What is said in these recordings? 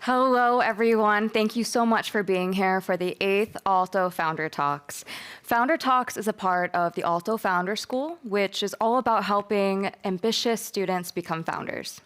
Hello, everyone. Thank you so much for being here for the 8th Aalto Founder Talks. Founder Talks is a part of the Aalto Founder School, which is all about helping ambitious students become founders.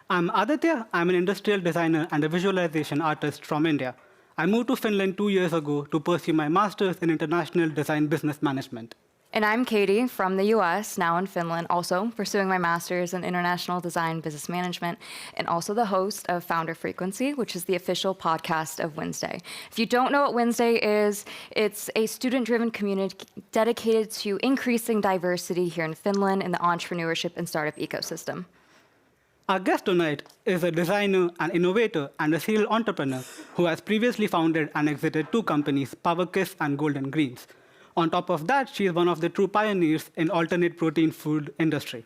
I'm Aditya. I'm an industrial designer and a visualization artist from India. I moved to Finland 2 years ago to pursue my master's in international design business management. And I'm Caitie from the US, now in Finland, also pursuing my master's in international design business management, and also the host of Founder Frequency, which is the official podcast of Wednesday. If you don't know what Wednesday is, it's a student-driven community dedicated to increasing diversity here in Finland in the entrepreneurship and startup ecosystem. Our guest tonight is a designer, an innovator, and a serial entrepreneur who has previously founded and exited 2 companies, Parekh and Golden Greens. On top of that, she is one of the true pioneers in alternate protein food industry.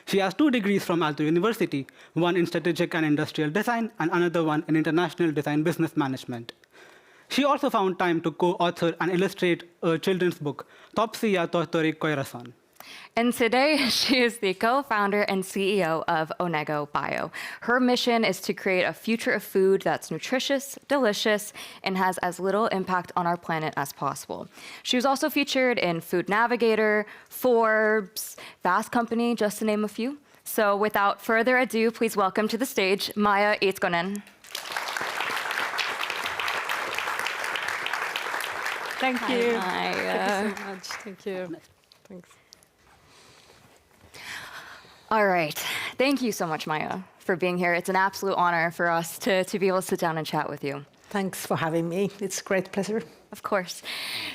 She has 2 degrees from Aalto University, one in strategic and industrial design, and another one in international design business management. She also found time to co-author and illustrate a children's book, Topsi ja tohtori Koirason. And today, she is the co-founder and CEO of Onego Bio. Her mission is to create a future of food that's nutritious, delicious, and has as little impact on our planet as possible. She was also featured in Food Navigator, Forbes, Fast Company, just to name a few. So without further ado, please welcome to the stage, Maija Itkonen. Thank you. Hi, Thank you so much. Thank you. Thanks. All right. Thank you so much, Maija, for being here. It's an absolute honor for us to be able to sit down and chat with you. Thanks for having me. It's a great pleasure. Of course.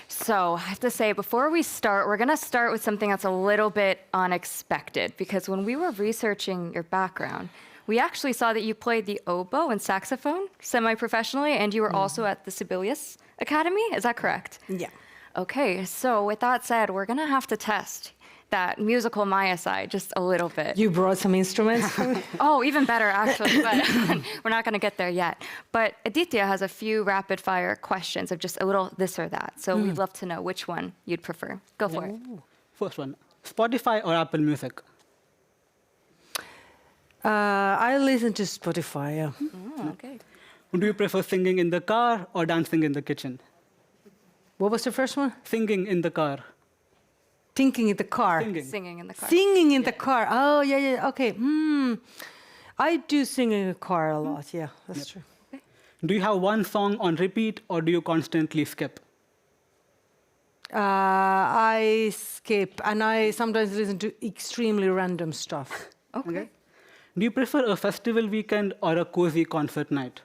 So I have to say, before we start, we're going to start with something that's a little bit unexpected, because when we were researching your background, we actually saw that you played the oboe and saxophone semi-professionally, and you were also at the Sibelius Academy. Is that correct? Yeah. Okay. So with that said, we're going to have to test that musical Maija side just a little bit. You brought some instruments? Oh, even better, actually, but we're not going to get there yet. But Aditya has a few rapid-fire questions of just a little this or that. So we'd love to know which one you'd prefer. Go for it. First one, Spotify or Apple Music? I listen to Spotify, yeah. Oh, okay. Do you prefer singing in the car or dancing in the kitchen? What was the first one? Singing in the car. Thinking in the car. Singing in the car. Singing in the car. Oh, yeah, okay. I do sing in the car a lot, yeah, that's true. Okay. Do you have one song on repeat or do you constantly skip? I skip, and I sometimes listen to extremely random stuff. Okay. Do you prefer a festival weekend or a cozy concert night?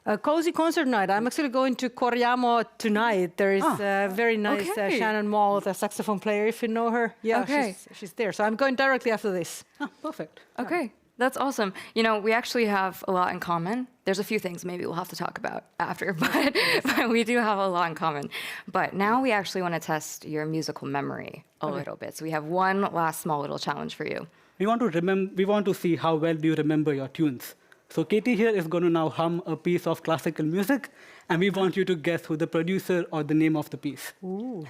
A cozy concert night. I'm actually going to Korjaamo tonight. There is a very nice Shannon Mall, the saxophone player, if you know her. Yeah, she's there. So I'm going directly after this. Perfect. Okay. That's awesome. You know, we actually have a lot in common. There's a few things maybe we'll have to talk about after, but we do have a lot in common. But now we actually want to test your musical memory a little bit. So we have one last small little challenge for you. We want to see how well do you remember your tunes. So Caitie here is going to now hum a piece of classical music, and we want you to guess who the producer or the name of the piece. Ooh.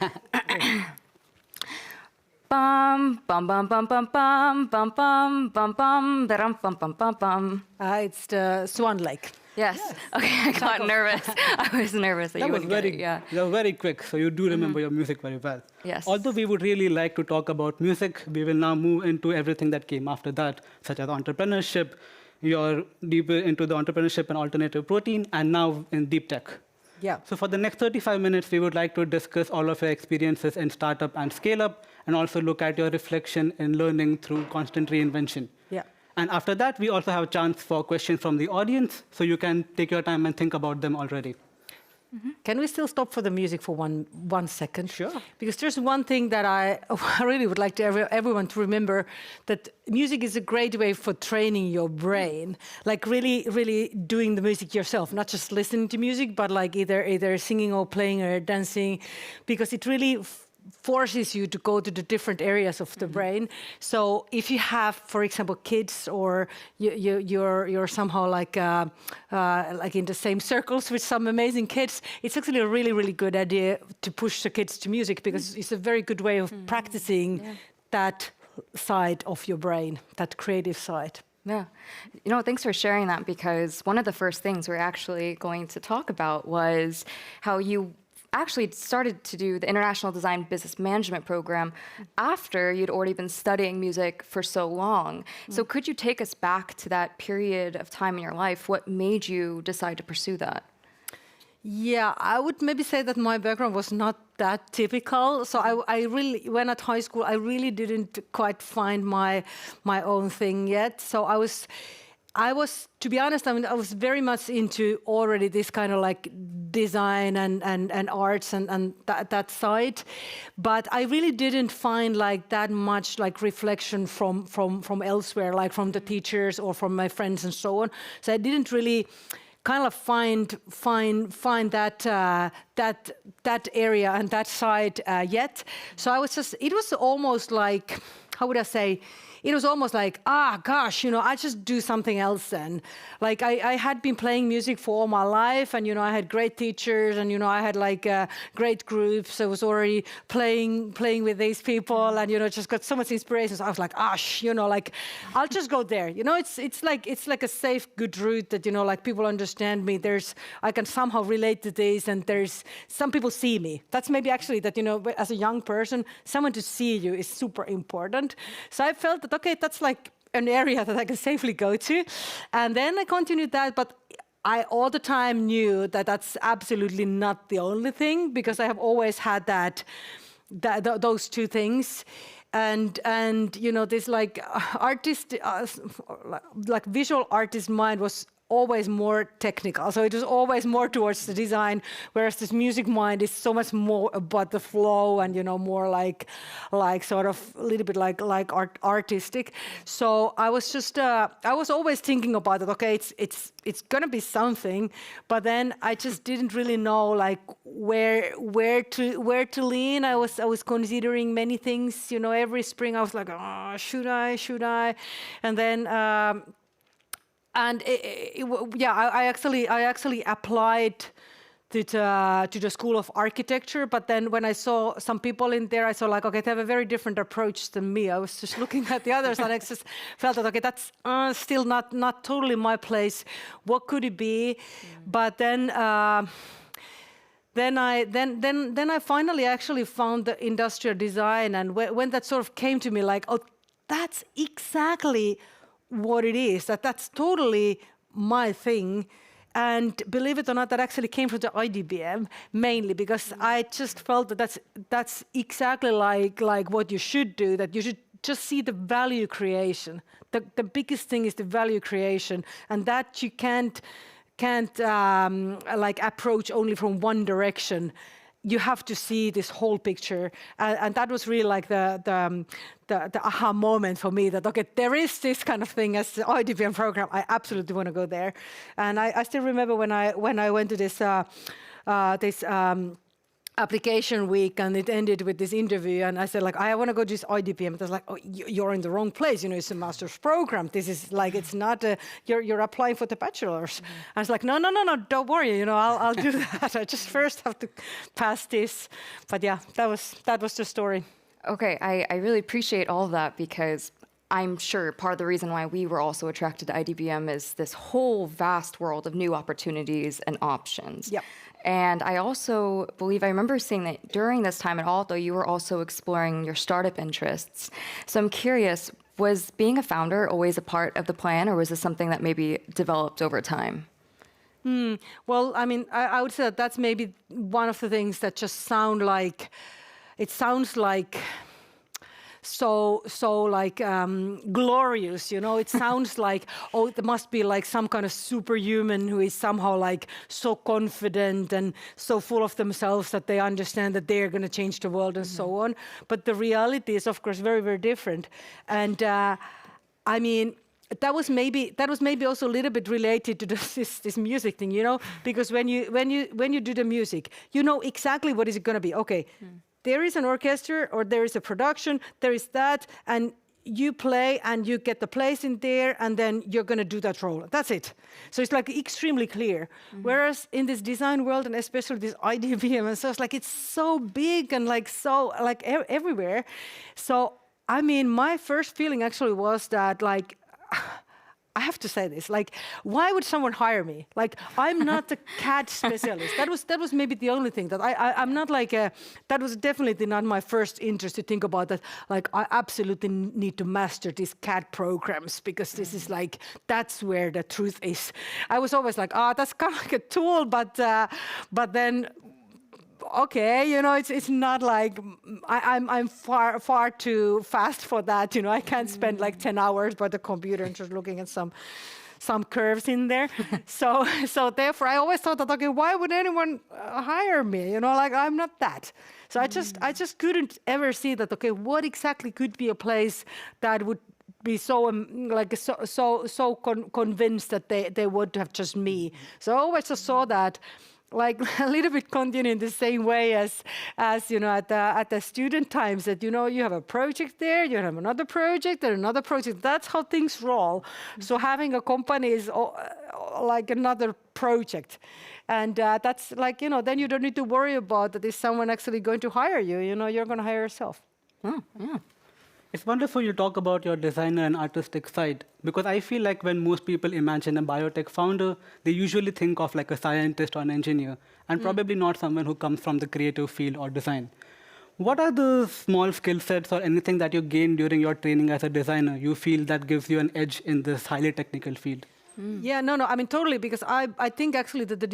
Bum bum bum bum bum bum bum bum bum bum bum bum bum bum. It's the Swan Lake. Yes. Okay, I got nervous. I was nervous that you wouldn't get it. Yeah. That was very quick, so you do remember your music very well. Yes. Although we would really like to talk about music, we will now move into everything that came after that, such as entrepreneurship. You're deeper into the entrepreneurship and alternative protein, and now in deep tech. Yeah. So for the next 35 minutes, we would like to discuss all of your experiences in startup and scale-up, and also look at your reflection in learning through constant reinvention. Yeah. And after that, we also have a chance for questions from the audience, so you can take your time and think about them already. Can we still stop for the music for one second? Sure. Because there's one thing that I really would like to everyone to remember, that music is a great way for training your brain. Like really doing the music yourself, not just listening to music, but like either singing or playing or dancing, because it really forces you to go to the different areas of the brain. So if you have, for example, kids, or you're somehow like in the same circles with some amazing kids, it's actually a really good idea to push the kids to music, because it's a very good way of practicing that side of your brain, that creative side. Yeah. Thanks for sharing that, because one of the first things we're actually going to talk about was how you actually started to do the International Design Business Management program after you'd already been studying music for so long. So could you take us back to that period of time in your life? What made you decide to pursue that? Yeah, I would maybe say that my background was not that typical. So I really, when at high school, I really didn't quite find my own thing yet. So I was, to be honest, I was very much into already this kind of like design and arts and that side, but I really didn't find like that much like reflection from elsewhere, like from the teachers or from my friends and so on. So I didn't really kind of find that area and that side yet. So I was just, it was almost like, how would I say? It was almost like, gosh, I just do something else then. Like I had been playing music for all my life, and I had great teachers, and I had like great groups. I was already playing with these people, and just got so much inspiration. So I was like, like I'll just go there. It's like a safe, good route that like people understand me. I can somehow relate to this, and there's some people see me. That's maybe actually that as a young person, someone to see you is super important. So I felt that, okay, that's like an area that I can safely go to. And then I continued that, but I all the time knew that that's absolutely not the only thing, because I have always had those two things. And this like artist, like visual artist mind was always more technical. So it was always more towards the design, whereas this music mind is so much more about the flow and, more like sort of a little bit like artistic. So I was just, I was always thinking about it. Okay, it's gonna be something, but then I just didn't really know like where to lean. I was considering many things, every spring I was like, should I? And then, I actually applied to the School of Architecture, but then when I saw some people in there, I saw like, okay, they have a very different approach than me. I was just looking at the others, and I just felt that, okay, that's still not totally my place. What could it be? But then I finally actually found the industrial design, and when that sort of came to me, like, oh, that's exactly what it is, that's totally my thing. And believe it or not, that actually came from the IDBM mainly, because I just felt that that's exactly like what you should do, that you should just see the value creation. The biggest thing is the value creation, and that you can't like approach only from one direction. You have to see this whole picture, and that was really like the aha moment for me, that okay, there is this kind of thing as the IDBM program. I absolutely want to go there. And I still remember when I went to this application week, and it ended with this interview, and I said like, I want to go to this IDBM. It was like, oh, you're in the wrong place. It's a master's program. This is like, it's not you're applying for the bachelor's. I was like, no, don't worry. I'll do that. I just first have to pass this. But yeah, that was the story. Okay, I really appreciate all of that, because I'm sure part of the reason why we were also attracted to IDBM is this whole vast world of new opportunities and options. Yep. And I also believe I remember seeing that during this time at Aalto, you were also exploring your startup interests. So I'm curious, was being a founder always a part of the plan, or was this something that maybe developed over time? Well, I mean, I would say that that's maybe one of the things that just sounds like so like glorious, It sounds like, oh, there must be like some kind of superhuman who is somehow like so confident and so full of themselves that they understand that they're going to change the world and so on. But the reality is, of course, very, very different. And I mean, that was maybe also a little bit related to this music thing, because when you do the music, you know exactly what is it going to be. Okay. There is an orchestra, or there is a production, there is that, and you play and you get the place in there, and then you're going to do that role. That's it. So it's like extremely clear. Whereas in this design world, and especially this IDBM and so, it's like it's so big and like so like everywhere. So I mean, my first feeling actually was that like I have to say this, like, why would someone hire me? Like, I'm not a CAD specialist. That was maybe the only thing that I'm not like that was definitely not my first interest to think about that. Like, I absolutely need to master these CAD programs because this is like, that's where the truth is. I was always like, that's kind of like a tool, but then, okay, you know, it's not like I'm far too fast for that. You know, I can't spend like 10 hours by the computer and just looking at some curves in there. so therefore, I always thought that, okay, why would anyone hire me? You know, like, I'm not that. So I just couldn't ever see that. Okay, what exactly could be a place that would be so convinced that they would have just me. So I always just saw that, like, a little bit continuing the same way as you know, at the student times, that, you know, you have a project there, you have another project and another project. That's how things roll. So having a company is like another project. And that's like, you know, then you don't need to worry about that is someone actually going to hire you. You know, you're going to hire yourself. Oh, yeah. It's wonderful you talk about your designer and artistic side, because I feel like when most people imagine a biotech founder, they usually think of like a scientist or an engineer, and probably not someone who comes from the creative field or design. What are the small skill sets or anything that you gained during your training as a designer you feel that gives you an edge in this highly technical field? Yeah, no, I mean, totally, because I think actually that the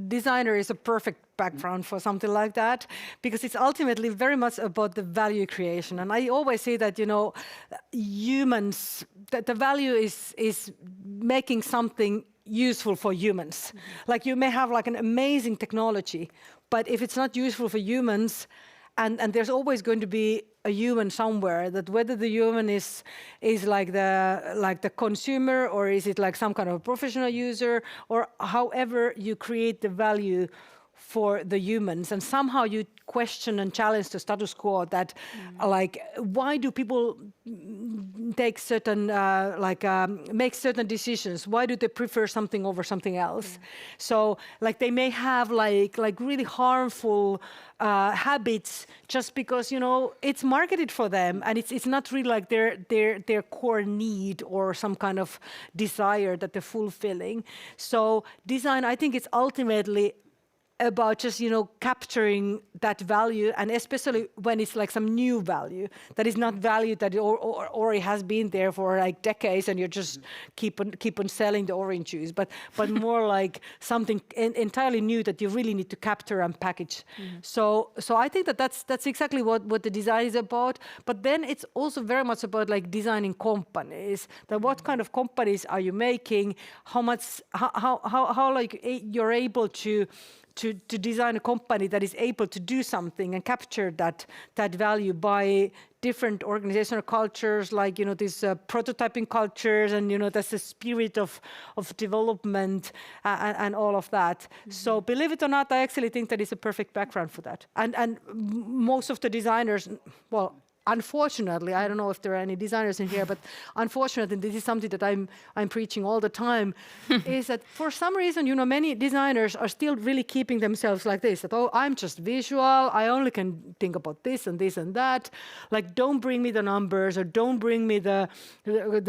designer is a perfect background for something like that, because it's ultimately very much about the value creation. And I always say that, you know, humans, that the value is making something useful for humans. Like, you may have like an amazing technology, but if it's not useful for humans, and there's always going to be a human somewhere, that whether the human is like the consumer, or is it like some kind of a professional user, or however you create the value for the humans, and somehow you question and challenge the status quo that like, why do people take certain make certain decisions? Why do they prefer something over something else? So like, they may have like really harmful habits just because, you know, it's marketed for them, and it's not really like their core need or some kind of desire that they're fulfilling. So design, I think, it's ultimately about just, you know, capturing that value, and especially when it's like some new value that is not value that or it has been there for like decades, and you're just keep on selling the orange juice, but more like something entirely new that you really need to capture and package. So I think that's exactly what the design is about. But then it's also very much about like designing companies. That what kind of companies are you making? How like you're able to design a company that is able to do something and capture that value by different organizational cultures, like, you know, these prototyping cultures, and, you know, that's the spirit of development and all of that. So believe it or not, I actually think that is a perfect background for that. And most of the designers, well, unfortunately, I don't know if there are any designers in here, but unfortunately, this is something that I'm preaching all the time, is that for some reason, you know, many designers are still really keeping themselves like this, that, oh, I'm just visual, I only can think about this and this and that. Like, don't bring me the numbers, or don't bring me the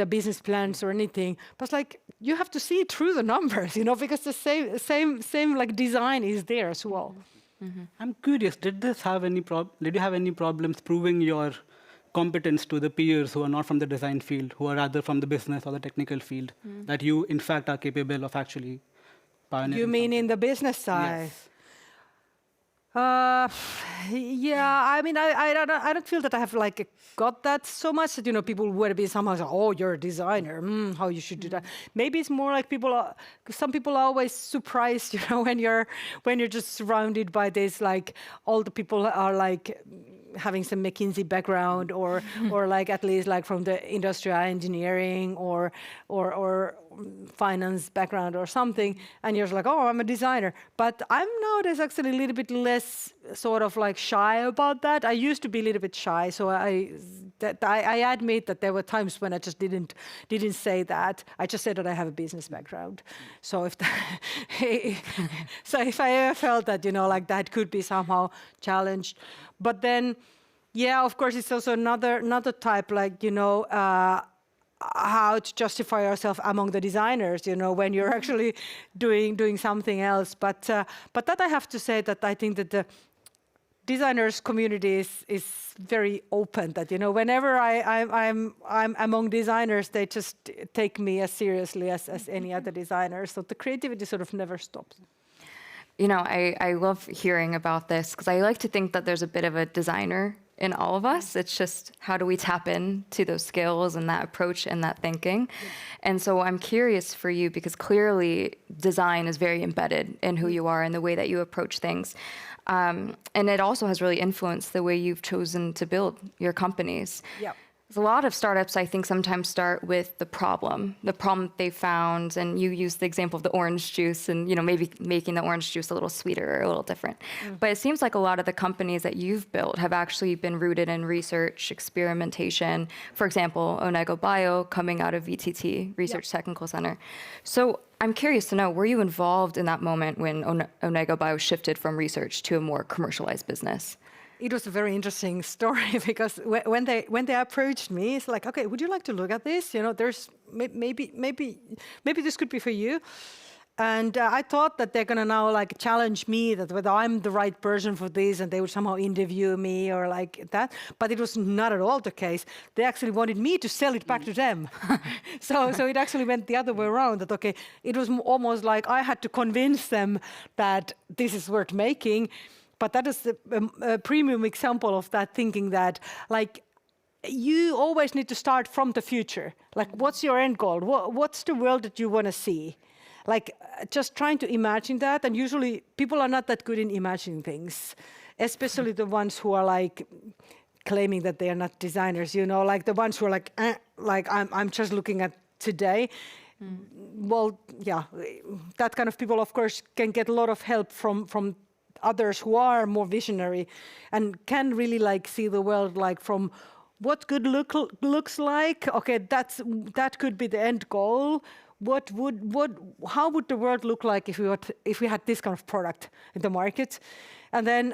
business plans or anything. But it's like, you have to see through the numbers, you know, because the same like design is there as well. I'm curious, did you have any problems proving your competence to the peers who are not from the design field, who are rather from the business or the technical field, that you in fact are capable of actually pioneering? You mean in the business side? Yes. Yeah, I mean, I don't feel that I have like got that so much that, you know, people would be somehow say, oh, you're a designer, how you should do that. Maybe it's more like some people are always surprised, you know, when you're just surrounded by this, like, all the people are like having some McKinsey background, or like at least like from the industrial engineering or finance background or something, and you're like, oh, I'm a designer. But I'm nowadays actually a little bit less sort of like shy about that. I used to be a little bit shy, so I admit that there were times when I just didn't say that. I just said that I have a business background. So if I ever felt that, you know, like that could be somehow challenged. But then, yeah, of course, it's also another type, like, you know, how to justify yourself among the designers, when you're actually doing something else. But that I have to say that I think that the designers community is very open. That whenever I'm among designers, they just take me as seriously as any other designer. So the creativity sort of never stops. I love hearing about this because I like to think that there's a bit of a designer in all of us. It's just how do we tap into those skills and that approach and that thinking. Yeah. And so I'm curious for you because clearly design is very embedded in who you are and the way that you approach things. And it also has really influenced the way you've chosen to build your companies. Yeah. A lot of startups, I think, sometimes start with the problem they found, and you use the example of the orange juice and, maybe making the orange juice a little sweeter or a little different. But it seems like a lot of the companies that you've built have actually been rooted in research, experimentation. For example, Onego Bio coming out of VTT, Research Technical Center. So I'm curious to know, were you involved in that moment when Onego Bio shifted from research to a more commercialized business? It was a very interesting story because when they approached me, it's like, okay, would you like to look at this? There's maybe this could be for you. And I thought that they're gonna now like challenge me that whether I'm the right person for this, and they would somehow interview me or like that. But it was not at all the case. They actually wanted me to sell it back to them. So it actually went the other way around. That okay, it was almost like I had to convince them that this is worth making. But that is a premium example of that thinking that, like, you always need to start from the future. Like, what's your end goal? What's the world that you want to see? Like, just trying to imagine that. And usually people are not that good in imagining things, especially the ones who are like claiming that they are not designers, like the ones who are like I'm just looking at today. Well, yeah, that kind of people, of course, can get a lot of help from others who are more visionary and can really like see the world like from what good looks like. Okay, that could be the end goal. How would the world look like if we had this kind of product in the market? And then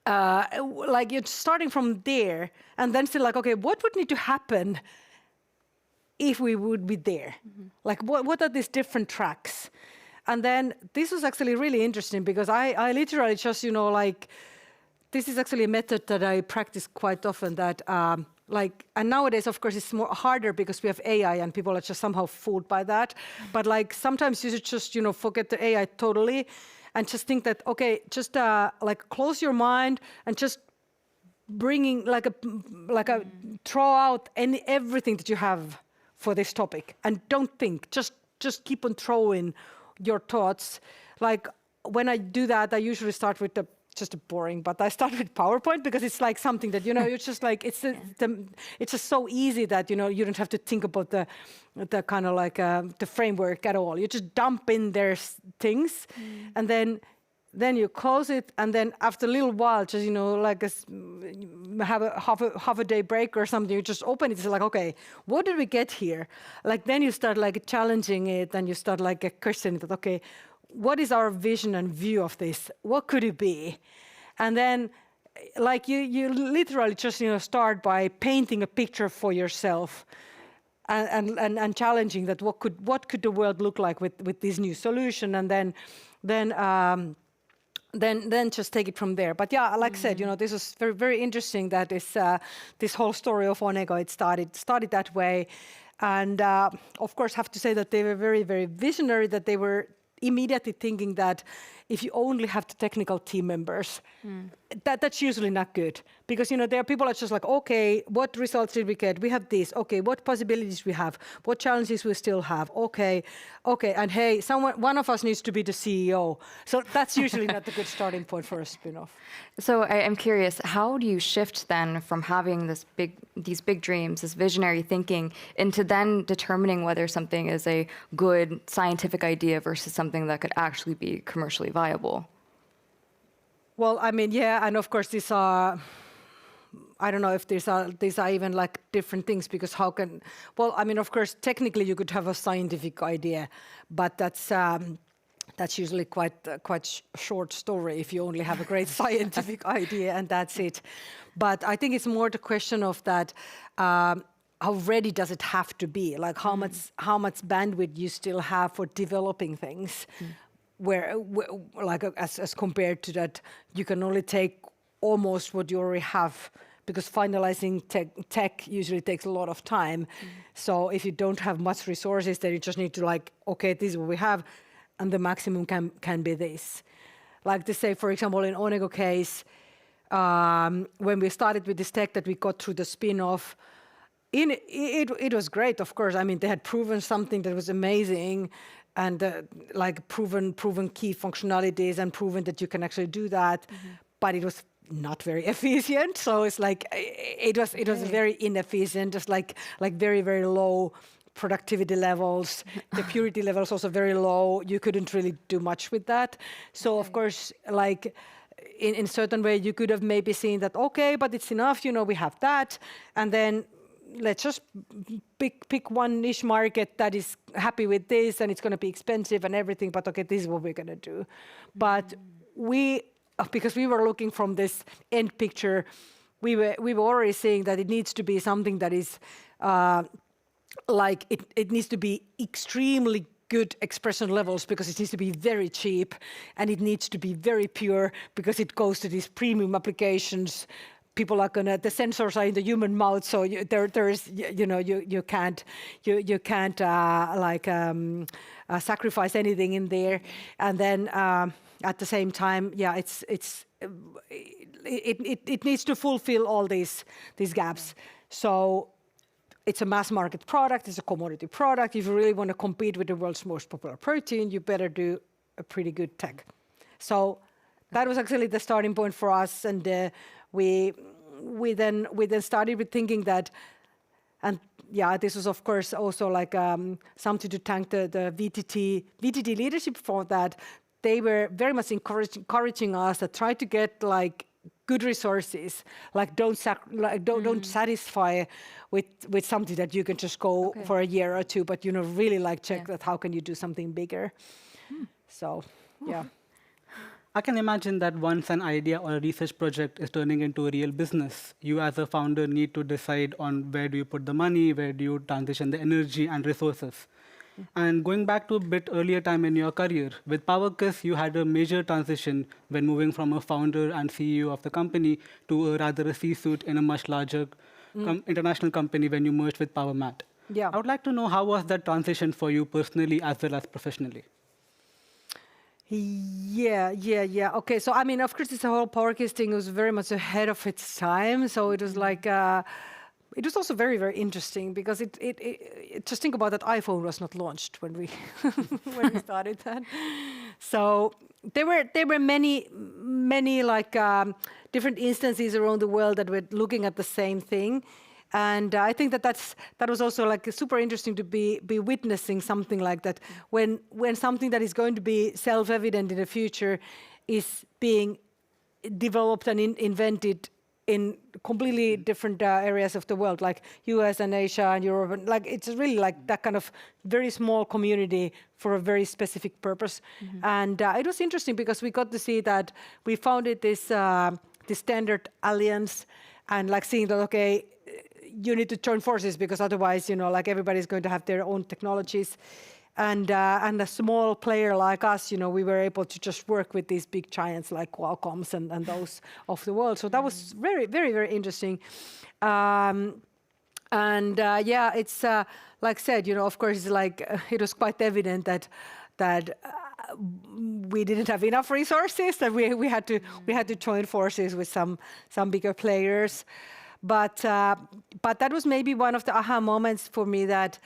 like you're starting from there and then still like, okay, what would need to happen if we would be there? Like what are these different tracks? And then this was actually really interesting because I literally just, like, this is actually a method that I practice quite often that, and nowadays, of course, it's more harder because we have AI and people are just somehow fooled by that. But like sometimes you should just, forget the AI totally and just think that, okay, just like close your mind and just bringing draw out everything that you have for this topic and don't think, just keep on throwing your thoughts. Like when I do that, I usually start with just boring, but I start with PowerPoint because it's like something that, it's just like, it's just so easy that, you don't have to think about the kind of like the framework at all. You just dump in their things and then you close it. And then after a little while, just, like have a half a day break or something, you just open it. It's like, okay, what did we get here? Like, then you start like challenging it and you start like questioning that, okay, what is our vision and view of this? What could it be? And then like you literally just, start by painting a picture for yourself and challenging that what could the world look like with this new solution? And then just take it from there. But yeah, like I said, this was very, very interesting that this whole story of Onego, it started that way. And of course, have to say that they were very, very visionary, that they were immediately thinking that if you only have the technical team members, that's usually not good. Because, there are people that are just like, okay, what results did we get? We have this. Okay, what possibilities we have? What challenges we still have? Okay. And hey, one of us needs to be the CEO. So that's usually not a good starting point for a spin-off. So I'm curious, how do you shift then from having these big dreams, this visionary thinking, into then determining whether something is a good scientific idea versus something that could actually be commercially viable? Well, I mean, yeah, and of course these are, I don't know if these are even like different things because of course, technically you could have a scientific idea, but that's usually quite short story if you only have a great scientific idea and that's it. But I think it's more the question of that, how ready does it have to be? Like how much bandwidth you still have for developing things, where like as compared to that, you can only take almost what you already have, because finalizing tech usually takes a lot of time. So if you don't have much resources, then you just need to like, okay, this is what we have, and the maximum can be this. Like to say, for example, in Onego case, when we started with this tech that we got through the spin-off, it was great, of course. I mean, they had proven something that was amazing, and like proven key functionalities, and proven that you can actually do that, but it was not very efficient. So it's like it was very inefficient, just like very, very low productivity levels. The purity levels also very low. You couldn't really do much with that. So of course, like in certain way, you could have maybe seen that, okay, but it's enough, we have that, and then let's just pick one niche market that is happy with this, and it's going to be expensive and everything, but okay, this is what we're going to do. But because we were looking from this end picture, we were already saying that it needs to be something that is like it needs to be extremely good expression levels, because it needs to be very cheap, and it needs to be very pure, because it goes to these premium applications. People are the sensors are in the human mouth, so there is, you can't sacrifice anything in there. And then at the same time, it needs to fulfill all these gaps. So it's a mass market product, it's a commodity product. If you really want to compete with the world's most popular protein, you better do a pretty good tech. So that was actually the starting point for us, and we then started with thinking that, and this was of course also like something to thank the VTT leadership for that. They were very much encouraging us to try to get like good resources, like don't satisfy with something that you can just go for a year or two, but really like check that how can you do something bigger. So yeah. I can imagine that once an idea or a research project is turning into a real business, you as a founder need to decide on where do you put the money, where do you transition the energy and resources. And going back to a bit earlier time in your career, with Parekh, you had a major transition when moving from a founder and CEO of the company to rather a C-suite in a much larger international company when you merged with PowerMat. Yeah. I would like to know, how was that transition for you personally as well as professionally? Yeah. Okay, so I mean, of course, this whole Parekh thing was very much ahead of its time. So it was like, it was also very, very interesting, because it just think about that, iPhone was not launched when we when we started that. So there were many like different instances around the world that were looking at the same thing. And I think that was also like super interesting to be witnessing something like that, when something that is going to be self-evident in the future is being developed and invented in completely different areas of the world, like US and Asia and Europe. And like it's really like that kind of very small community for a very specific purpose. And it was interesting because we got to see that we founded this standard alliance, and like seeing that, okay, you need to join forces, because otherwise, like everybody's going to have their own technologies. And a small player like us, we were able to just work with these big giants like Qualcomm's and those of the world. So that was very, very, very interesting. It's like I said, of course, it's like it was quite evident that we didn't have enough resources, that we had to join forces with some bigger players. But that was maybe one of the aha moments for me, that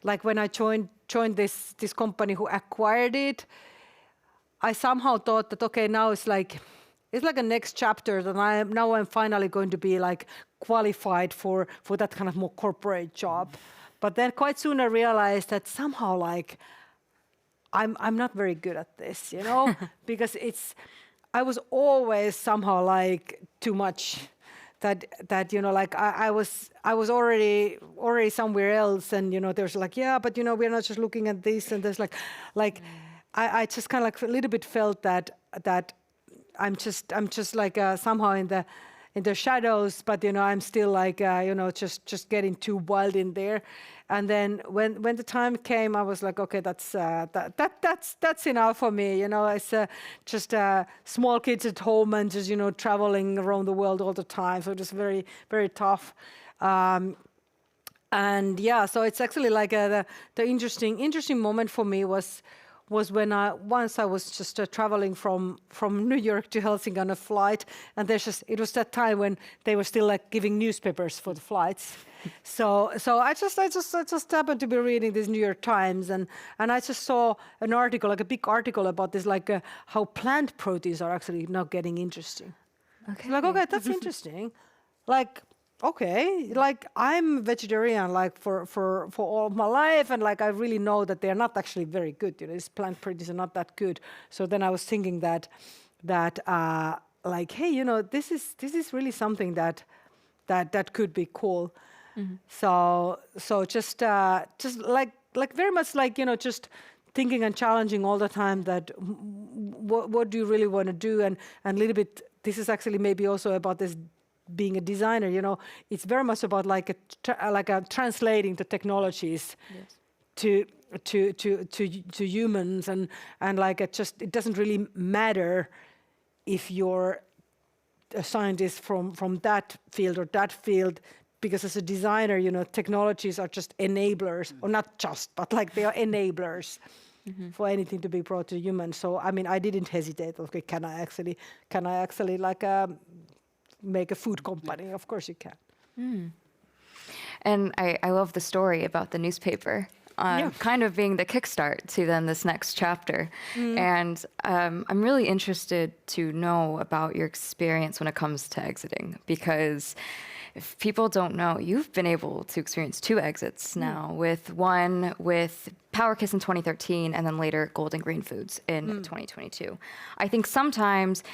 like when I joined this company who acquired it, I somehow thought that, okay, now it's like a next chapter, that I'm finally going to be like qualified for that kind of more corporate job. But then quite soon I realized that somehow like I'm not very good at this, because I was always somehow like too much. That like I was already somewhere else, and there's like, but we're not just looking at this, and there's like I just kind of like a little bit felt that I'm just like somehow the shadows, but I'm still like just getting too wild in there. And then when the time came, I was like, okay, that's enough for me. It's just small kids at home and just traveling around the world all the time. So just very, very tough. And yeah, so it's actually like the interesting moment for me was when I was just traveling from New York to Helsinki on a flight, and it was that time when they were still like giving newspapers for the flights. So I just happened to be reading this New York Times, and I just saw an article, like a big article about this, like how plant proteins are actually now getting interesting. Okay. Like, okay, that's interesting. Like, okay, like I'm vegetarian like for all my life, and like I really know that they're not actually very good. These plant proteins are not that good. So then I was thinking that like, hey, this is really something that could be cool. Mm-hmm. So just like very much like just thinking and challenging all the time that what do you really want to do, and a little bit. This is actually maybe also about this. Being a designer, it's very much about like translating the technologies to humans, and like it doesn't really matter if you're a scientist from that field or that field, because as a designer, technologies are just enablers, or not just, but like they are enablers. Mm-hmm. For anything to be brought to humans. So I mean, I didn't hesitate. Okay, can I actually like make a food company? Of course you can. Mm. And I love the story about the newspaper, kind of being the kickstart to then this next chapter. Mm. And I'm really interested to know about your experience when it comes to exiting, because if people don't know, you've been able to experience 2 exits now, with Parekh in 2013 and then later Golden Green Foods in 2022. I think sometimes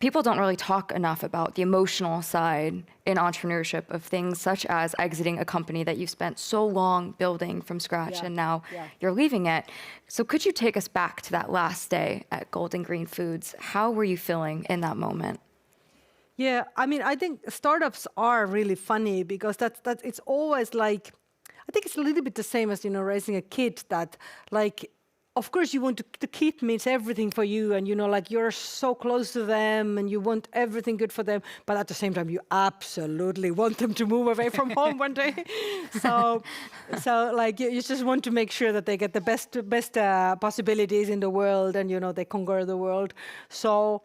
people don't really talk enough about the emotional side in entrepreneurship of things such as exiting a company that you've spent so long building from scratch, and now you're leaving it. So could you take us back to that last day at Golden Green Foods? How were you feeling in that moment? Yeah, I mean, I think startups are really funny because that's it's always like, I think it's a little bit the same as, raising a kid, that like, of course you want the kid means everything for you, and like you're so close to them and you want everything good for them, but at the same time you absolutely want them to move away from home one day. So like you just want to make sure that they get the best possibilities in the world, and they conquer the world. So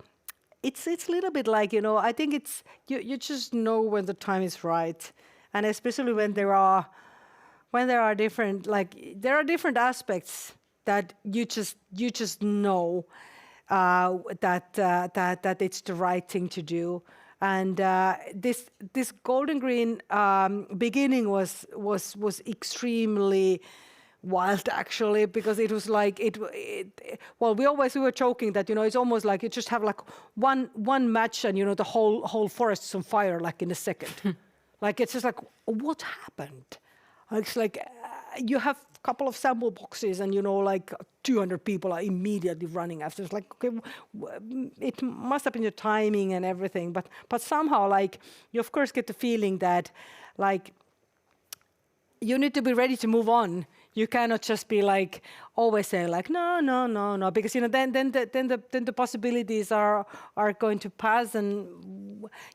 it's a little bit like, I think it's you just know when the time is right, and especially when there are different, like there are different aspects that you just know that it's the right thing to do. And this Golden Green beginning was extremely wild, actually, because it was like well, we were joking that it's almost like you just have like one match and the whole forest's on fire like in a second. Like it's just like, what happened? It's like you have a couple of sample boxes and like 200 people are immediately running after. It's like, okay, it must have been the timing and everything, but somehow like you of course get the feeling that like you need to be ready to move on. You cannot just be like always saying like no, because then the possibilities are going to pass, and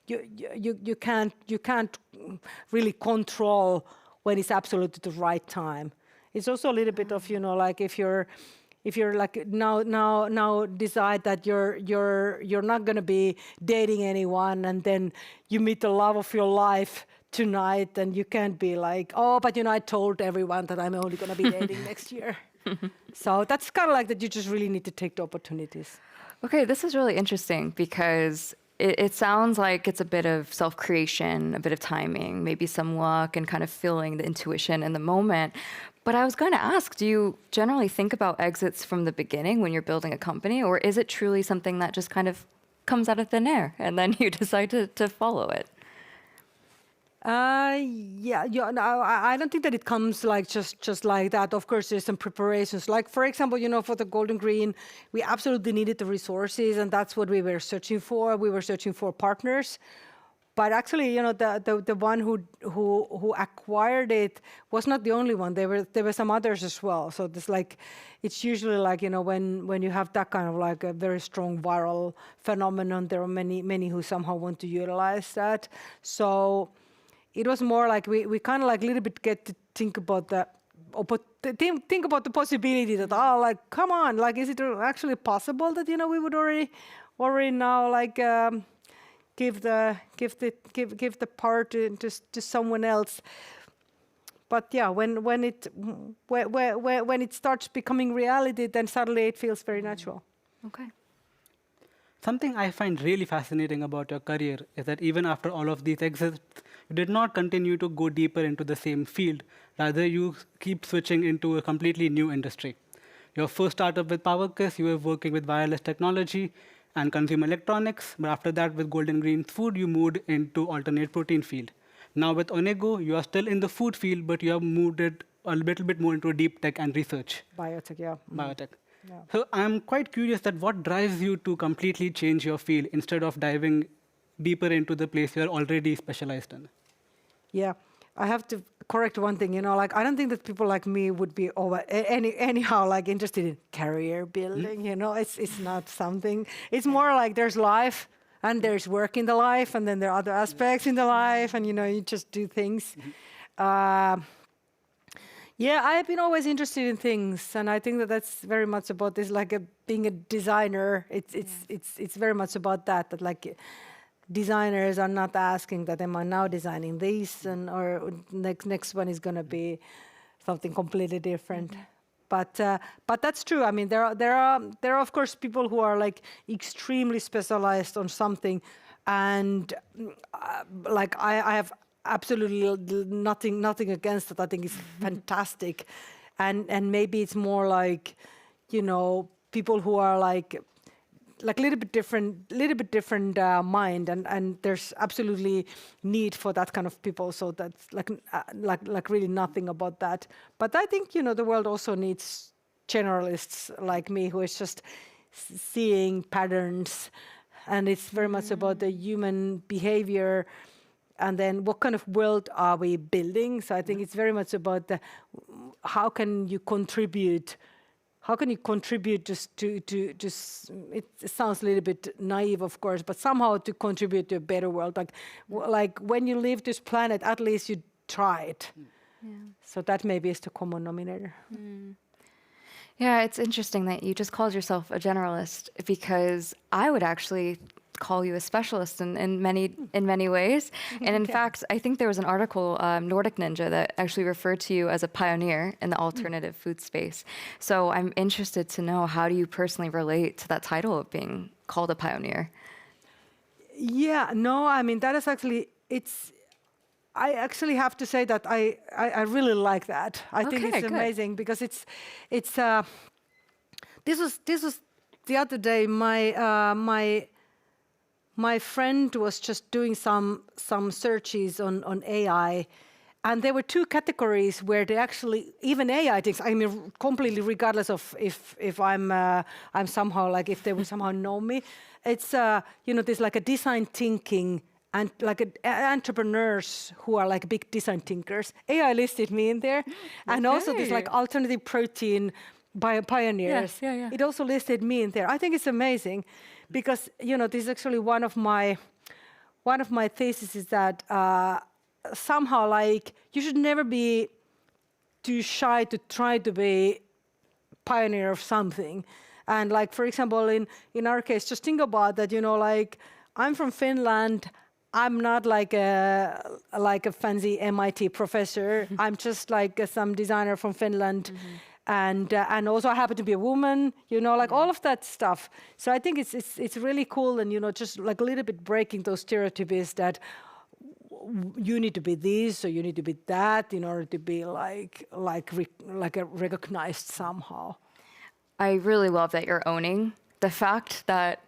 you can't really control when it's absolutely the right time. It's also a little bit of like if you're like now decide that you're not going to be dating anyone, and then you meet the love of your life tonight, and you can't be like, oh, but I told everyone that I'm only going to be dating next year. So that's kind of like that. You just really need to take the opportunities. Okay, this is really interesting because it sounds like it's a bit of self-creation, a bit of timing, maybe some luck, and kind of feeling the intuition in the moment. But I was going to ask, do you generally think about exits from the beginning when you're building a company, or is it truly something that just kind of comes out of thin air and then you decide to follow it? No, I don't think that it comes like just like that. Of course, there's some preparations. Like, for example, for the Golden Green, we absolutely needed the resources, and that's what we were searching for. We were searching for partners. But actually, the one who acquired it was not the only one. There were some others as well. So it's usually like, when you have that kind of like a very strong viral phenomenon, there are many who somehow want to utilize that. So it was more like we kind of like a little bit get to think about think about the possibility that come on, like, is it actually possible that we would already now like give the power to someone else. But yeah, when it starts becoming reality, then suddenly it feels very natural. Okay. Something I find really fascinating about your career is that even after all of these exits, you did not continue to go deeper into the same field. Rather, you keep switching into a completely new industry. Your first startup with Parekh, you were working with wireless technology and consumer electronics. But after that, with Golden Green Food, you moved into alternate protein field. Now with Onego, you are still in the food field, but you have moved it a little bit more into deep tech and research. Biotech, yeah. Biotech. Yeah. So I'm quite curious that what drives you to completely change your field instead of diving deeper into the place you're already specialized in? Yeah, I have to correct one thing. Like, I don't think that people like me would be anyhow like interested in career building. It's not something. It's more like there's life and there's work in the life, and then there are other aspects in the life, and you just do things. Yeah, I've been always interested in things, and I think that that's very much about this, like being a designer. It's very much about that like designers are not asking that am I now designing this, or next one is going to be something completely different. But that's true. I mean, there are of course people who are like extremely specialized on something, and like I have absolutely nothing against it. I think it's fantastic, and maybe it's more like people who are like a little bit different mind, and there's absolutely need for that kind of people. So that's like really nothing about that. But I think the world also needs generalists like me who is just seeing patterns, and it's very much about the human behavior. And then what kind of world are we building? So I think it's very much about how can you contribute just to it sounds a little bit naive, of course, but somehow to contribute to a better world. Like when you leave this planet, at least you tried. Yeah. So that maybe is the common denominator. Yeah, it's interesting that you just called yourself a generalist, because I would actually call you a specialist in many ways. And in fact, I think there was an article, Nordic Ninja, that actually referred to you as a pioneer in the alternative food space. So I'm interested to know, how do you personally relate to that title of being called a pioneer? Yeah, no, I mean, that is actually, I actually have to say that I really like that. I think it's amazing, because this was the other day, my friend was just doing some searches on AI, and there were two categories where they actually, even AI things, I mean, completely regardless of if I'm somehow like, if they would somehow know me, it's there's like a design thinking and like entrepreneurs who are like big design thinkers. AI listed me in there, and also this like alternative protein pioneers. Yeah. It also listed me in there. I think it's amazing. Because this is actually one of my theses is that somehow like you should never be too shy to try to be pioneer of something. And like, for example, in our case, just think about that. Like, I'm from Finland. I'm not like a fancy MIT professor. I'm just like some designer from Finland. And also I happen to be a woman, like all of that stuff. So I think it's really cool, and just like a little bit breaking those stereotypes that you need to be this or you need to be that in order to be like a recognized somehow. I really love that you're owning the fact that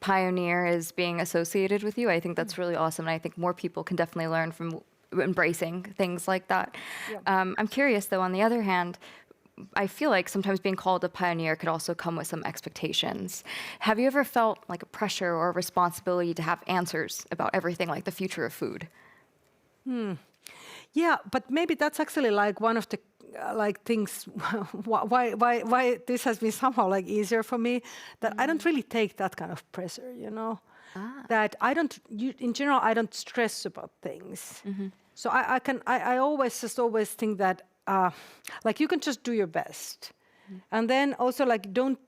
pioneer is being associated with you. I think that's really awesome, and I think more people can definitely learn from embracing things like that. Yeah. I'm curious, though, on the other hand, I feel like sometimes being called a pioneer could also come with some expectations. Have you ever felt like a pressure or a responsibility to have answers about everything, like the future of food? Yeah, but maybe that's actually like one of the like things why this has been somehow like easier for me, that I don't really take that kind of pressure, you know. That I don't, in general, I don't stress about things. So I always think that like you can just do your best, and then also like don't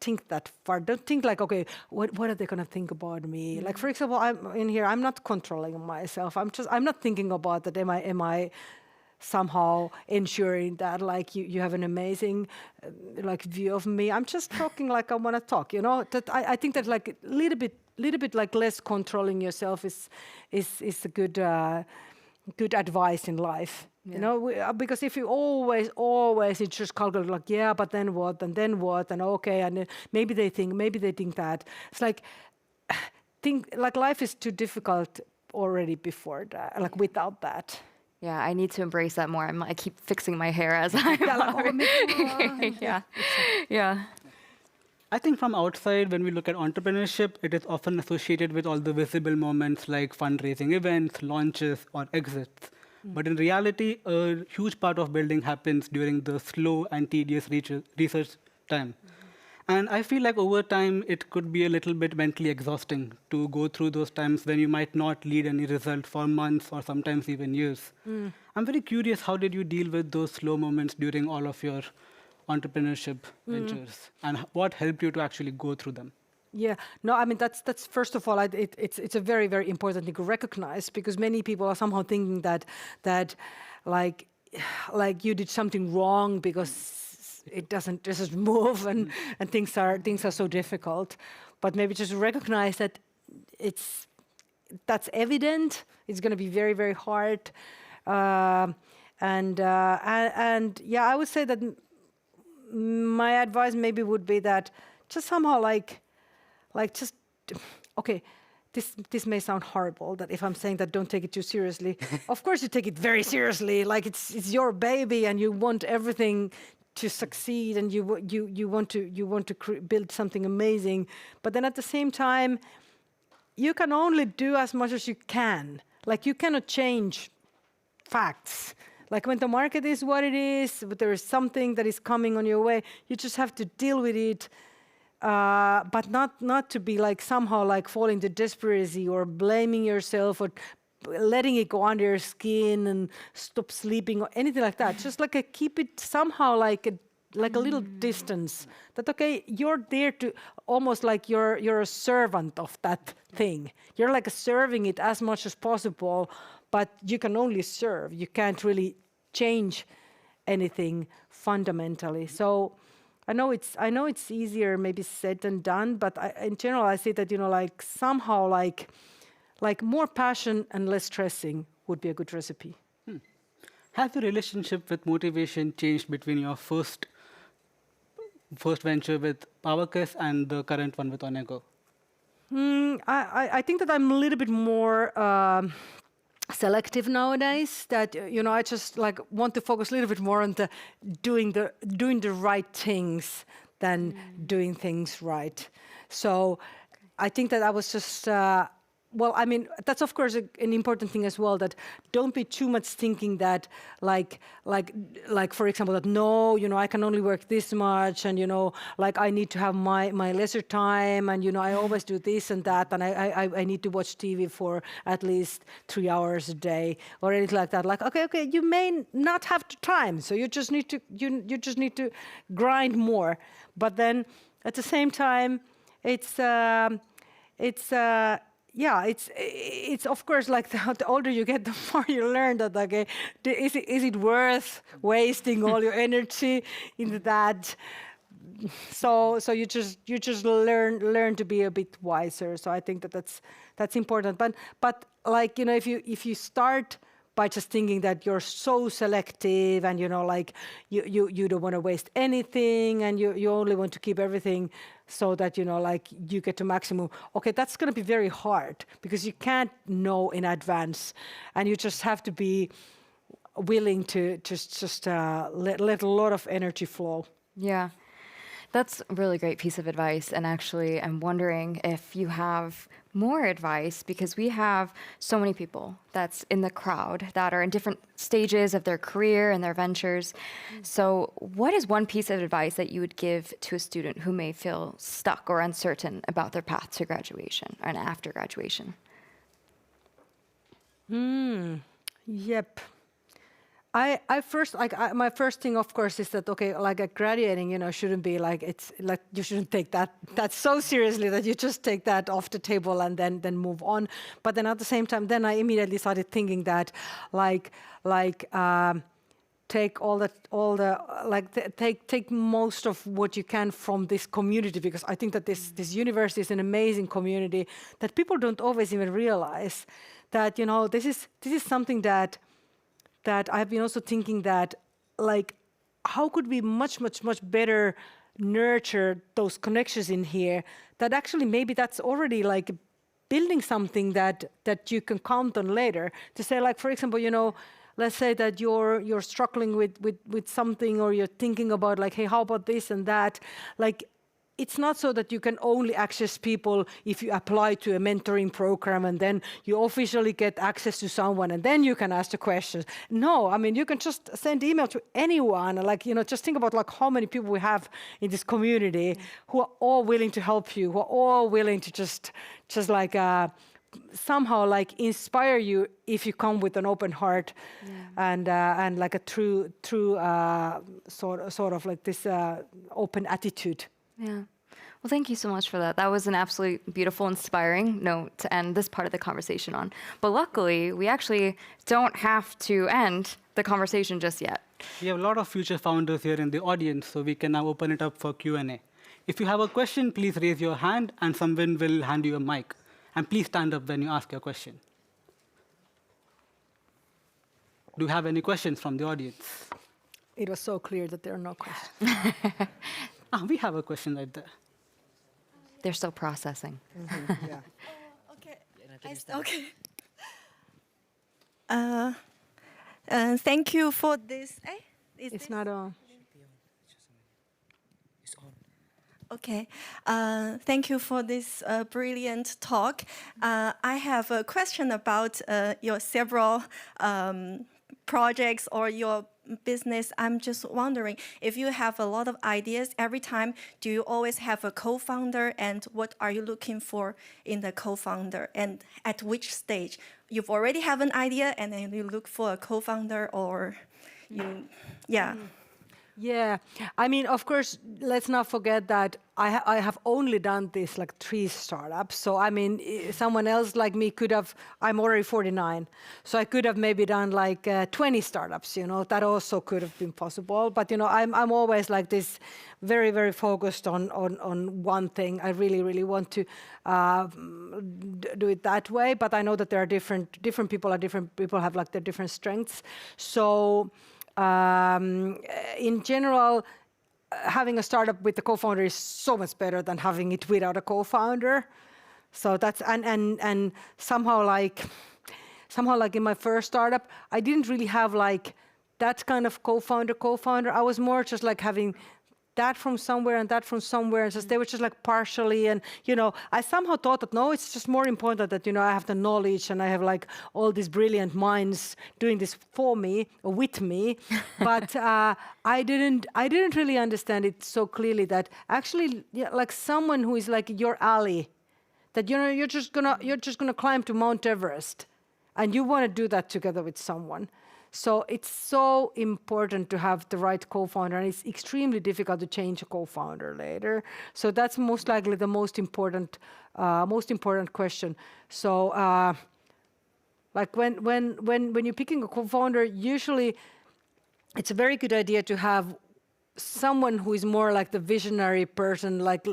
think that far. Don't think like, okay, what are they gonna think about me? Like for example, I'm in here. I'm not controlling myself. I'm not thinking about that. Am I somehow ensuring that like you have an amazing like view of me? I'm just talking like I want to talk. You know, that I think that like a little bit like less controlling yourself is a good advice in life. You know, because if you always you just calculate like, yeah, but then what, and then what, and okay, and then maybe they think that. It's like, like life is too difficult already before that, like without that. Yeah, I need to embrace that more. I keep fixing my hair as I yeah. I think from outside, when we look at entrepreneurship, it is often associated with all the visible moments like fundraising events, launches, or exits. But in reality, a huge part of building happens during the slow and tedious research time. And I feel like over time, it could be a little bit mentally exhausting to go through those times when you might not lead any result for months or sometimes even years. I'm very curious, how did you deal with those slow moments during all of your entrepreneurship ventures? And what helped you to actually go through them? Yeah, no, I mean, that's first of all, it's a very, very important thing to recognize, because many people are somehow thinking that like you did something wrong because it doesn't move and things are so difficult. But maybe just recognize that that's evident. It's going to be very, very hard. And yeah, I would say that my advice maybe would be that just somehow like just, okay, this may sound horrible, that if I'm saying that don't take it too seriously. Of course you take it very seriously, like it's your baby and you want everything to succeed, and you want to build something amazing. But then at the same time, you can only do as much as you can. Like you cannot change facts. Like when the market is what it is, but there is something that is coming on your way, you just have to deal with it. But not to be like somehow like falling to desperation or blaming yourself or letting it go under your skin and stop sleeping or anything like that. Just like keep it somehow like a little distance. That okay, you're there to almost like you're a servant of that thing. You're like serving it as much as possible, but you can only serve. You can't really change anything fundamentally. So I know it's easier maybe said than done, but in general I say that, you know, like somehow like more passion and less stressing would be a good recipe. Has the relationship with motivation changed between your first venture with Parekh and the current one with Onego? I think that I'm a little bit more selective nowadays, that you know, I just like want to focus a little bit more on doing the right things than doing things right. So I think that I was just well, I mean, that's of course an important thing as well, that don't be too much thinking that like for example, that no, you know, I can only work this much, and you know, like I need to have my leisure time, and you know, I always do this and that, and I need to watch TV for at least 3 hours a day or anything like that. Like okay, you may not have the time, so you just need to grind more. But then at the same time, it's of course like the older you get, the more you learn that okay, is it worth wasting all your energy into that? So you just learn to be a bit wiser. So I think that's important. But like, you know, if you start by just thinking that you're so selective and, you know, like you don't want to waste anything, and you only want to keep everything so that, you know, like you get to maximum. Okay, that's going to be very hard because you can't know in advance, and you just have to be willing to just let a lot of energy flow. Yeah, that's a really great piece of advice. And actually, I'm wondering if you have more advice, because we have so many people that's in the crowd that are in different stages of their career and their ventures. So what is one piece of advice that you would give to a student who may feel stuck or uncertain about their path to graduation and after graduation? Yep. My first thing, of course, is that, okay, like graduating, shouldn't be like, it's like you shouldn't take that so seriously that you just take that off the table and then move on. But then at the same time, then I immediately started thinking that take take most of what you can from this community, because I think that this university is an amazing community that people don't always even realize that, this is something that I've been also thinking that, like, how could we much better nurture those connections in here, that actually maybe that's already like building something that you can count on later to say, like, for example, let's say that you're struggling with something, or you're thinking about like, hey, how about this and that? Like, it's not so that you can only access people if you apply to a mentoring program and then you officially get access to someone and then you can ask the questions. No, I mean, you can just send email to anyone. Like, just think about like how many people we have in this community who are all willing to help you, who are all willing to just like somehow like inspire you if you come with an open heart and like a true sort of like this open attitude. Yeah. Well, thank you so much for that. That was an absolutely beautiful, inspiring note to end this part of the conversation on. But luckily, we actually don't have to end the conversation just yet. We have a lot of future founders here in the audience, so we can now open it up for Q&A. If you have a question, please raise your hand and someone will hand you a mic. And please stand up when you ask your question. Do you have any questions from the audience? It was so clear that there are no questions. We have a question right there. They're still processing. Yeah. Okay. Thank you for this. It's not on. Okay. Thank you for this brilliant talk. I have a question about your several projects or your business. I'm just wondering if you have a lot of ideas every time, do you always have a co-founder, and what are you looking for in the co-founder, and at which stage? You've already have an idea and then you look for a co-founder, or you, yeah. Yeah, I mean, of course, let's not forget that I have only done this like 3 startups. So, I mean, someone else like me could have, I'm already 49, so I could have maybe done like 20 startups, that also could have been possible. But, I'm always like this very, very focused on one thing. I really want to do it that way. But I know that there are different people have like their different strengths. So, in general, having a startup with a co-founder is so much better than having it without a co-founder. So that's and somehow like in my first startup, I didn't really have like that kind of co-founder. I was more just like having that from somewhere and that from somewhere, and just they were just like partially, and I somehow thought that no, it's just more important that I have the knowledge and I have like all these brilliant minds doing this for me or with me, but I didn't really understand it so clearly that actually like someone who is like your ally, that you're just gonna climb to Mount Everest, and you want to do that together with someone. So it's so important to have the right co-founder, and it's extremely difficult to change a co-founder later. So that's most likely the most important question. So like when you're picking a co-founder, usually it's a very good idea to have someone who is more like the visionary person, like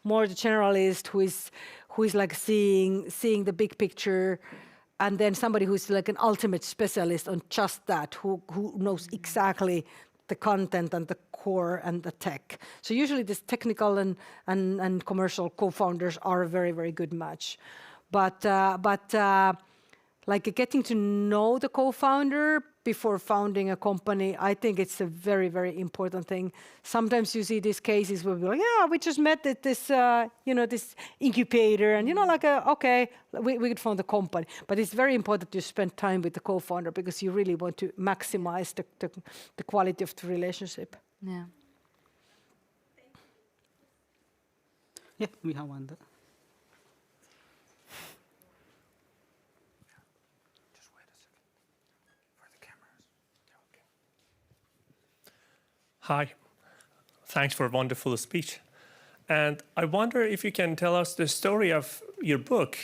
more the generalist, who is like seeing the big picture. And then somebody who's like an ultimate specialist on just that, who knows exactly the content and the core and the tech. So usually this technical and commercial co-founders are a very, very good match. But like getting to know the co-founder before founding a company, I think it's a very, very important thing. Sometimes you see these cases where we're like, yeah, we just met at this, this incubator, and okay, we could found a company. But it's very important to spend time with the co-founder because you really want to maximize the quality of the relationship. Yeah. Yeah, we have one there. Hi, thanks for a wonderful speech. And I wonder if you can tell us the story of your book.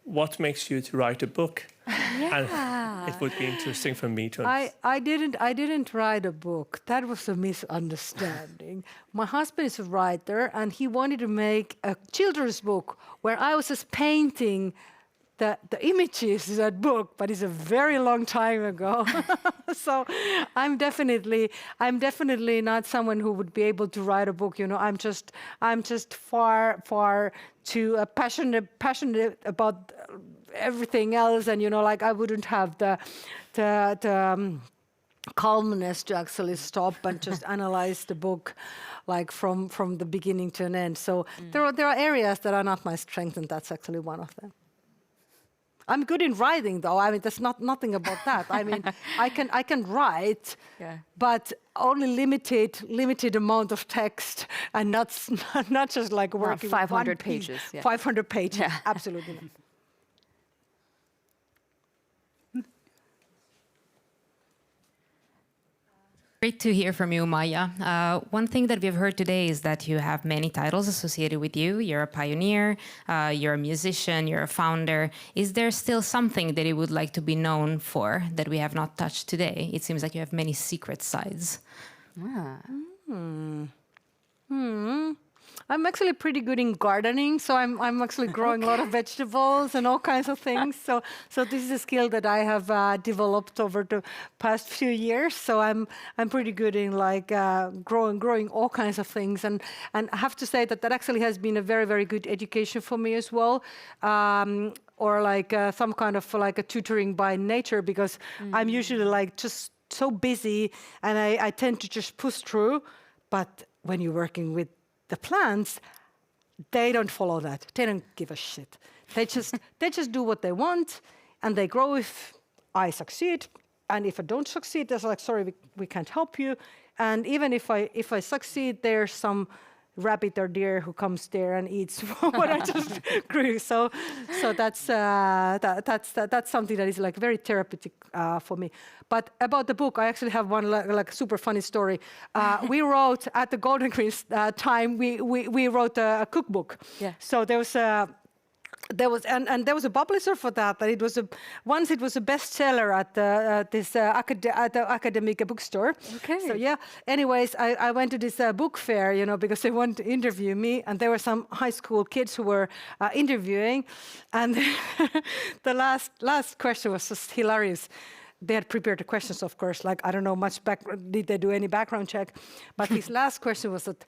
What makes you to write a book? Yeah. And it would be interesting for me to I didn't write a book. That was a misunderstanding. My husband is a writer, and he wanted to make a children's book where I was just painting the images in that book, but it's a very long time ago. So I'm definitely not someone who would be able to write a book. I'm just far too passionate about everything else, and I wouldn't have the calmness to actually stop and just analyze the book like from the beginning to an end. So there are areas that are not my strength, and that's actually one of them. I'm good in writing, though. I mean, there's nothing about that. I mean, I can write, but only limited amount of text, and not just like working 500 pages. 500 pages, absolutely not. Great to hear from you, Maija. One thing that we've heard today is that you have many titles associated with you. You're a pioneer, you're a musician, you're a founder. Is there still something that you would like to be known for that we have not touched today? It seems like you have many secret sides. I'm actually pretty good in gardening, so I'm actually growing a lot of vegetables and all kinds of things. So this is a skill that I have developed over the past few years. So I'm pretty good in like growing all kinds of things, and I have to say that actually has been a very, very good education for me as well. Or like some kind of like a tutoring by nature, because I'm usually like just so busy, and I tend to just push through. But when you're working with the plants, they don't follow that. They don't give a shit. They just do what they want, and they grow if I succeed. And if I don't succeed, they're like, sorry, we can't help you. And even if I succeed, there's some rabbit or deer who comes there and eats what I just grew. So that's something that is like very therapeutic for me. But about the book, I actually have one like super funny story. We wrote at the Golden Greens time. We wrote a cookbook. Yeah. So there was a publisher for that. But once it was a bestseller at the academic bookstore. Okay. So yeah. Anyways, I went to this book fair, because they wanted to interview me, and there were some high school kids who were interviewing, and the last question was just hilarious. They had prepared the questions, of course. Like, I don't know much did they do any background check? But his last question was that,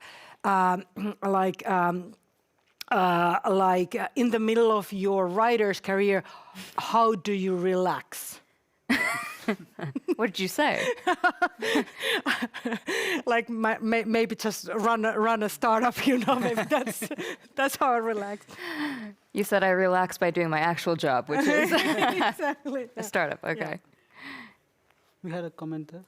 in the middle of your writer's career, how do you relax? What did you say? Like maybe just run a startup, maybe that's how I relax. You said I relax by doing my actual job, which is Exactly. a startup. Okay. Yeah. We had a comment there.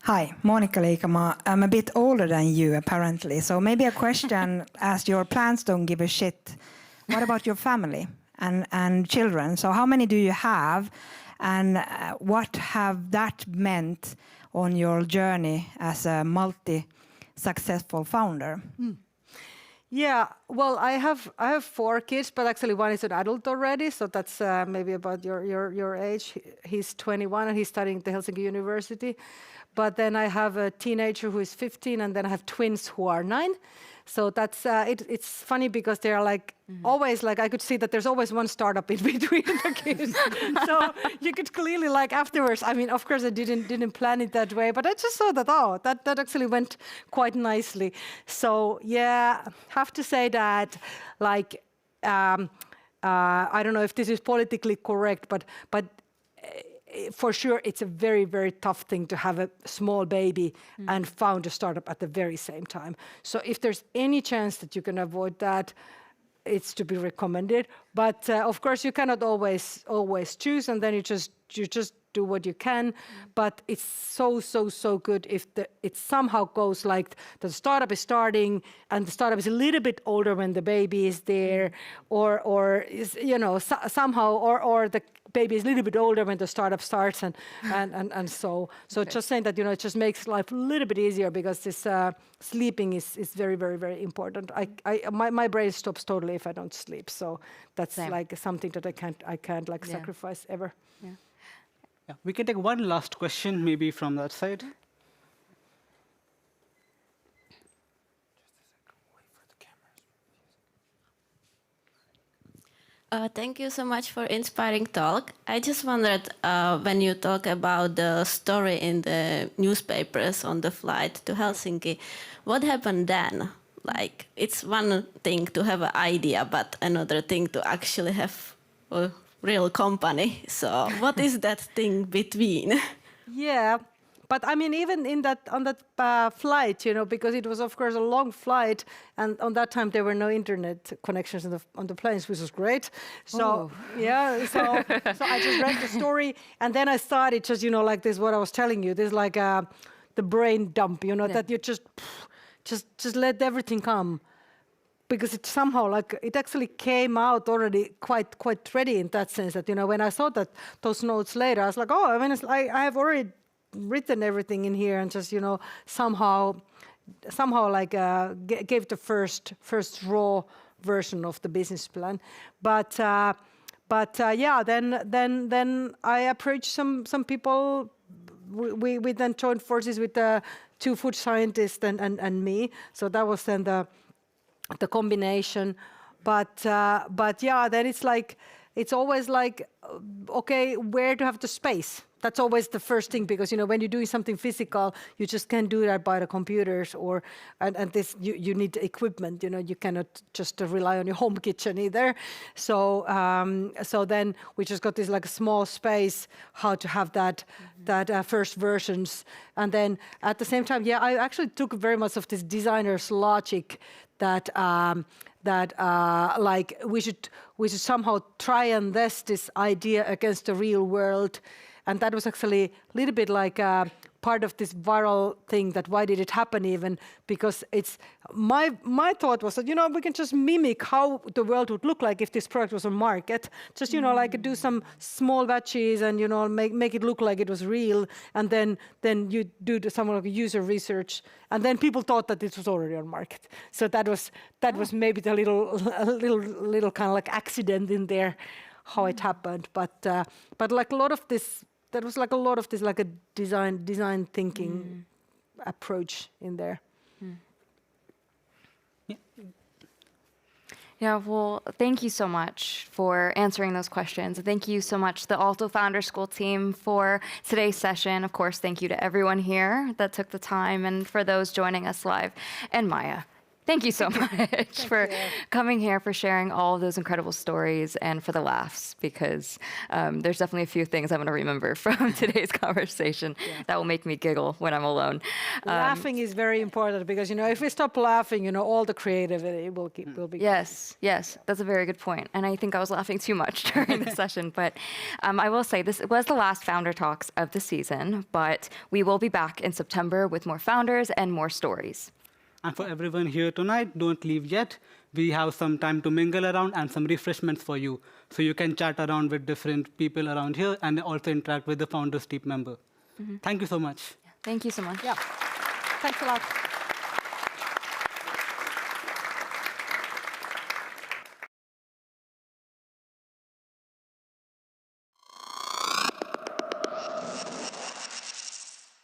Hi, Monika Leikama. I'm a bit older than you, apparently. So maybe a question, as your plans don't give a shit. What about your family and children? So how many do you have? And what have that meant on your journey as a multi-successful founder? Yeah, well, I have 4 kids, but actually one is an adult already, so that's maybe about your age. He's 21 and he's studying at the Helsinki University. But then I have a teenager who is 15, and then I have twins who are 9. So that's it's funny because they're like always like I could see that there's always one startup in between the kids. So you could clearly like afterwards. I mean, of course, I didn't plan it that way, but I just saw that that actually went quite nicely. So yeah, have to say that like I don't know if this is politically correct, but for sure, it's a very, very tough thing to have a small baby and found a startup at the very same time. So if there's any chance that you can avoid that, it's to be recommended. But of course, you cannot always choose, and then you just do what you can. But it's so good if it somehow goes like the startup is starting and the startup is a little bit older when the baby is there, or is, somehow, or the baby is a little bit older when the startup starts, and so okay. Just saying that it just makes life a little bit easier, because this sleeping is very, very, very important. My brain stops totally if I don't sleep, so that's like something that I can't like sacrifice ever. Yeah. Yeah. We can take one last question, maybe from that side. Thank you so much for inspiring talk. I just wondered, when you talk about the story in the newspapers on the flight to Helsinki, what happened then? Like, it's one thing to have an idea, but another thing to actually have a real company. So what is that thing between? Yeah. But I mean, even on that flight, because it was, of course, a long flight, and on that time there were no internet connections on the planes, which was great. So so I just read the story, and then I started just like this. What I was telling you, this like the brain dump, that you just let everything come, because it somehow it actually came out already quite ready in that sense. That when I saw those notes later, I was like, oh, I mean, I have already written everything in here, and just somehow like gave the first raw version of the business plan. But then I approached some people. We then joined forces with the 2 food scientists and me. So that was then the combination. But then it's always like, okay, where to have the space? That's always the first thing, because when you're doing something physical, you just can't do that by the computers, and this you need equipment. You cannot just rely on your home kitchen either. So then we just got this like small space how to have that first versions, and then at the same time, I actually took very much of this designer's logic that like we should somehow try and test this idea against the real world. And that was actually a little bit like part of this viral thing, that why did it happen even? Because it's my thought was that, we can just mimic how the world would look like if this product was on market. Just, like do some small batches and, make it look like it was real. And then you do some like user research. And then people thought that this was already on market. So that was maybe the little kind of like accident in there, how it happened. But like a lot of this, that was like a lot of this, like a design thinking approach in there. Yeah, well, thank you so much for answering those questions. Thank you so much, the Aalto Founder School team, for today's session. Of course, thank you to everyone here that took the time, and for those joining us live. And Maija, thank you so much for coming here, for sharing all of those incredible stories, and for the laughs, because there's definitely a few things I'm going to remember from today's conversation that will make me giggle when I'm alone. Laughing is very important, because, if we stop laughing, all the creativity will be. Yes, that's a very good point. And I think I was laughing too much during the session. But I will say this was the last Founder Talks of the season, but we will be back in September with more founders and more stories. And for everyone here tonight, don't leave yet. We have some time to mingle around and some refreshments for you. So you can chat around with different people around here and also interact with the Founders team member. Thank you so much. Thank you so much. Yeah. Thanks a lot.